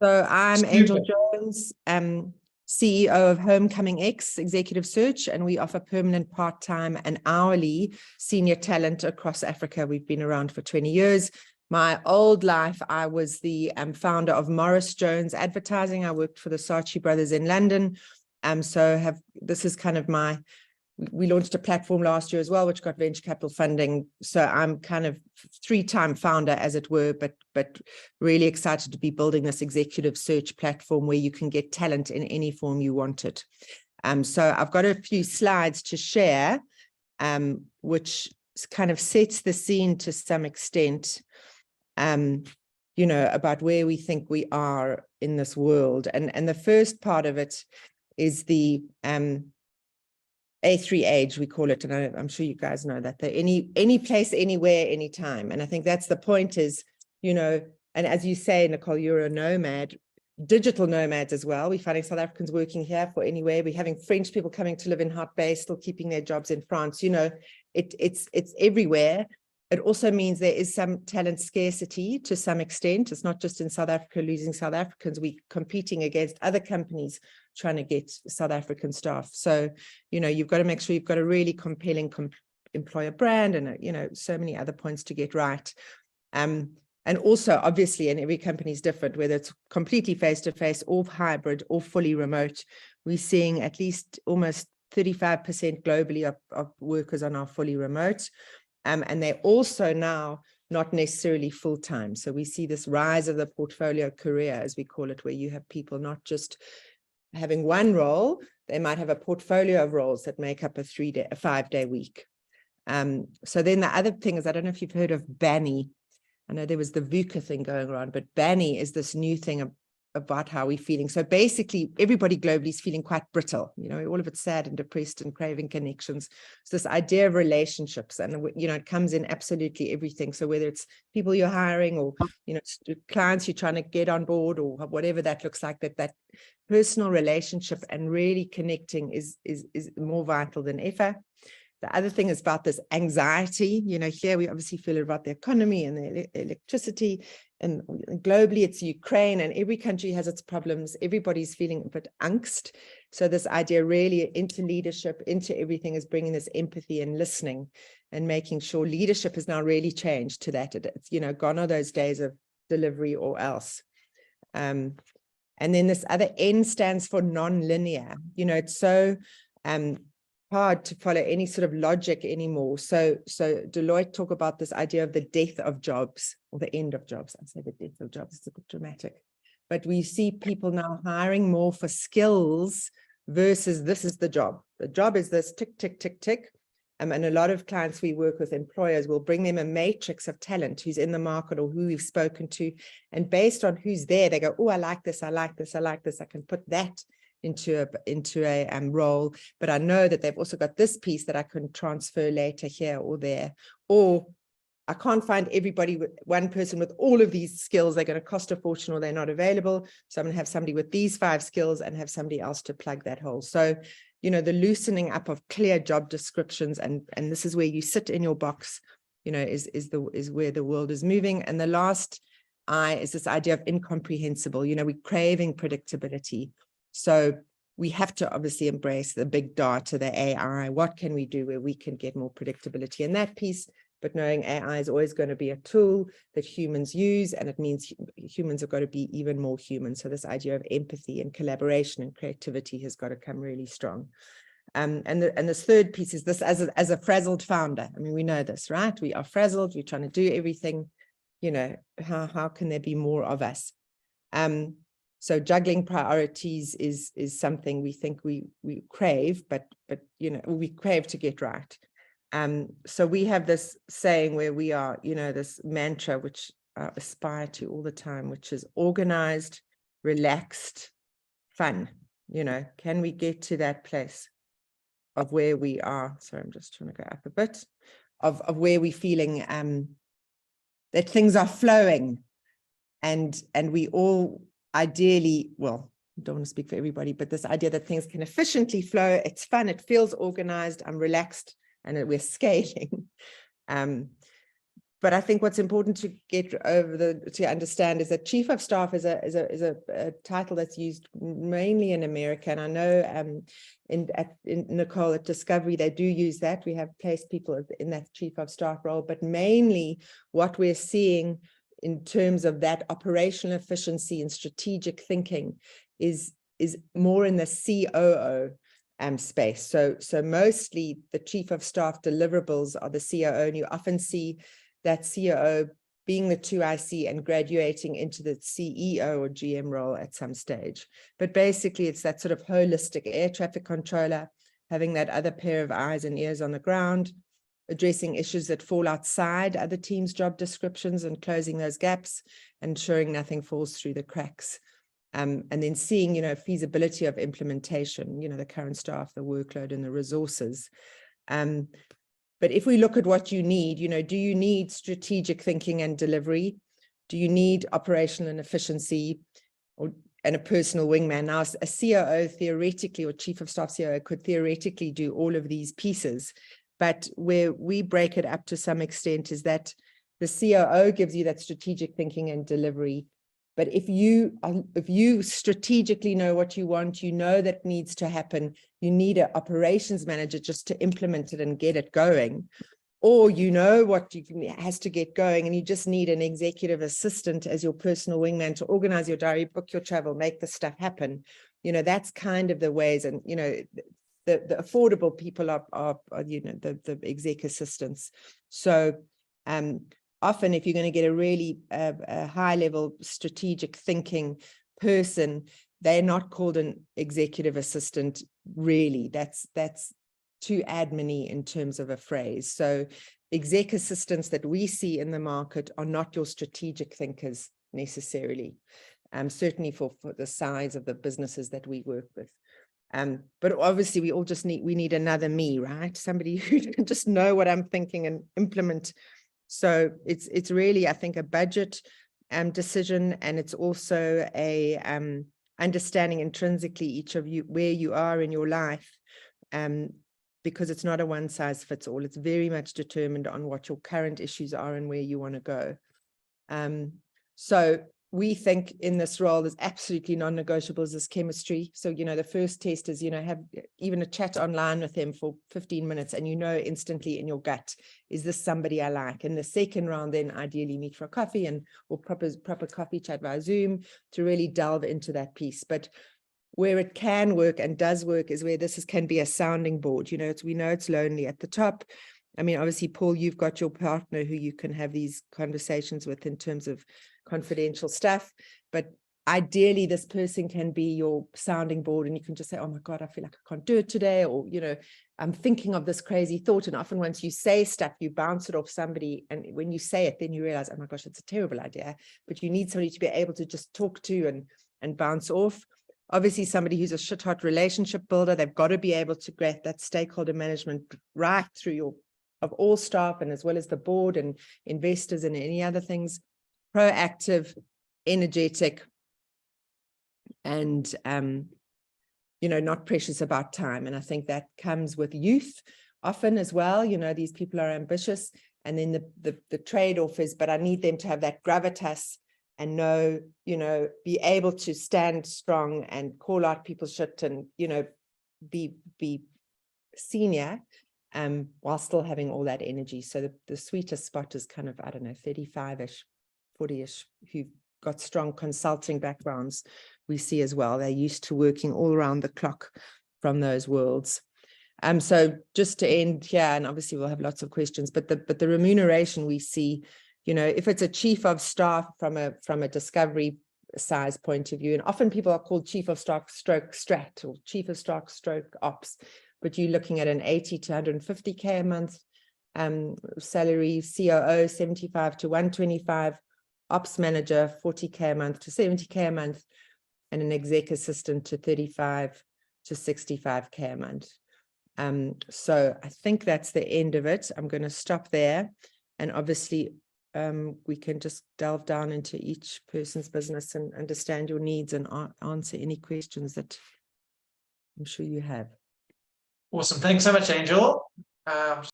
So I'm Angel Jones, CEO of Homecoming X Executive Search, and we offer permanent, part-time and hourly senior talent across Africa. We've been around for 20 years. My old life, I was the founder of Morris Jones Advertising. I worked for the Saatchi brothers in London. This is kind of we launched a platform last year as well, which got venture capital funding. So I'm kind of three-time founder, as it were, but really excited to be building this executive search platform where you can get talent in any form you want it. So I've got a few slides to share, which kind of sets the scene to some extent, about where we think we are in this world. And the first part of it is the A3 age, we call it, and I'm sure you guys know that, any place, anywhere, anytime. And I think that's the point is, and as you say, Nicole, you're a nomad, digital nomads as well. We're finding South Africans working here for anywhere. We're having French people coming to live in Hot Bay, still keeping their jobs in France. It's everywhere. It also means there is some talent scarcity to some extent. It's not just in South Africa losing South Africans. We're competing against other companies trying to get South African staff. So, you've got to make sure you've got a really compelling employer brand and, so many other points to get right. And also, obviously, and every company is different, whether it's completely face-to-face or hybrid or fully remote, we're seeing at least almost 35% globally of workers are now fully remote. And they're also now not necessarily full-time. So we see this rise of the portfolio career, as we call it, where you have people not just having one role, they might have a portfolio of roles that make up a 5-day week. So then the other thing is, I don't know if you've heard of BANI. I know there was the VUCA thing going around, but BANI is this new thing about how we're feeling. So basically, everybody globally is feeling quite brittle, all of it's sad and depressed and craving connections. So this idea of relationships, and, it comes in absolutely everything. So whether it's people you're hiring or, clients you're trying to get on board or whatever that looks like, that personal relationship and really connecting is more vital than ever. The other thing is about this anxiety. Here we obviously feel about the economy and the electricity, and globally it's Ukraine, and every country has its problems. Everybody's feeling a bit angst. So this idea really into leadership, into everything, is bringing this empathy and listening and making sure leadership has now really changed to that. It's, gone are those days of delivery or else. And then this other N stands for non-linear. It's so hard to follow any sort of logic anymore. So Deloitte talk about this idea of the death of jobs, or the end of jobs. I say the death of jobs, it's a bit dramatic. But we see people now hiring more for skills versus this is the job. The job is this, tick, tick, tick, tick. And a lot of clients we work with, employers, will bring them a matrix of talent who's in the market or who we've spoken to. And based on who's there, they go, oh, I like this, I like this, I like this. I can put that into a role, but I know that they've also got this piece that I can transfer later here or there. Or I can't find everybody with one person with all of these skills. They're going to cost a fortune or they're not available. So I'm going to have somebody with these 5 skills and have somebody else to plug that hole. So, the loosening up of clear job descriptions, and this is where you sit in your box, is where the world is moving. And the last I is this idea of incomprehensible. We're craving predictability. So we have to obviously embrace the big data, the AI. What can we do where we can get more predictability in that piece? But knowing AI is always going to be a tool that humans use, and it means humans have got to be even more human. So this idea of empathy and collaboration and creativity has got to come really strong. And this third piece is this, as a frazzled founder. I mean, we know this, right? We are frazzled. We're trying to do everything. How can there be more of us? So juggling priorities is something we think we crave, but we crave to get right. So we have this saying where we are, this mantra which I aspire to all the time, which is organized, relaxed, fun. Can we get to that place of where we are? Sorry, I'm just trying to go up a bit of where we're feeling that things are flowing, and we all ideally, well, I don't want to speak for everybody, but this idea that things can efficiently flow, it's fun, it feels organized, I'm relaxed, and we're scaling. but I think what's important to get over to understand is that chief of staff is a title that's used mainly in America. And I know in Nicole at Discovery, they do use that. We have placed people in that chief of staff role, but mainly what we're seeing in terms of that operational efficiency and strategic thinking is more in the COO space. So mostly the chief of staff deliverables are the COO, and you often see that COO being the 2IC and graduating into the CEO or GM role at some stage. But basically it's that sort of holistic air traffic controller, having that other pair of eyes and ears on the ground, addressing issues that fall outside other teams' job descriptions and closing those gaps, ensuring nothing falls through the cracks. And then seeing, feasibility of implementation, the current staff, the workload and the resources. But if we look at what you need, do you need strategic thinking and delivery? Do you need operational and efficiency and a personal wingman? Now, a COO theoretically, or chief of staff COO could theoretically do all of these pieces, but where we break it up to some extent is that the COO gives you that strategic thinking and delivery. But if you strategically know what you want, that needs to happen, you need an operations manager just to implement it and get it going. Or what has to get going, and you just need an executive assistant as your personal wingman to organize your diary, book your travel, make the stuff happen. That's kind of the ways. And, the affordable people are the exec assistants. So, often, if you're going to get a really high-level strategic thinking person, they're not called an executive assistant, really. That's too admin-y in terms of a phrase. So exec assistants that we see in the market are not your strategic thinkers necessarily, certainly for the size of the businesses that we work with. But obviously, we need another me, right? Somebody who can just know what I'm thinking and implement. So it's really, I think, a budget decision, and it's also a understanding intrinsically each of you where you are in your life, because it's not a one size fits all. It's very much determined on what your current issues are and where you want to go. So we think in this role, there's absolutely non-negotiables as chemistry. So, the first test is, have even a chat online with them for 15 minutes and instantly in your gut, is this somebody I like? And the second round, then ideally meet for a coffee or proper coffee chat via Zoom to really delve into that piece. But where it can work and does work is where can be a sounding board. We know it's lonely at the top. I mean, obviously, Paul, you've got your partner who you can have these conversations with in terms of confidential stuff, but ideally this person can be your sounding board, and you can just say, oh my God, I feel like I can't do it today, or I'm thinking of this crazy thought. And often once you say stuff, you bounce it off somebody, and when you say it, then you realize, oh my gosh, it's a terrible idea. But you need somebody to be able to just talk to and bounce off. Obviously, somebody who's a shit-hot relationship builder, they've got to be able to get that stakeholder management right through of all staff, and as well as the board and investors and any other things. Proactive, energetic, and not precious about time. And I think that comes with youth often as well. These people are ambitious, and then the trade-off is, but I need them to have that gravitas and be able to stand strong and call out people's shit and be senior, while still having all that energy. So the sweetest spot is kind of, I don't know, 35-ish, 40-ish, who've got strong consulting backgrounds. We see as well, they're used to working all around the clock from those worlds. So just to end here, and obviously we'll have lots of questions, but the remuneration we see, if it's a chief of staff from a discovery size point of view, and often people are called chief of staff stroke strat or chief of staff stroke ops, but you're looking at an 80 to 150K a month salary, COO 75 to 125, ops manager 40K a month to 70K a month, and an exec assistant to 35 to 65K a month. So I think that's the end of it. I'm going to stop there, and obviously we can just delve down into each person's business and understand your needs and answer any questions that I'm sure you have. Awesome. Thanks so much, Angel.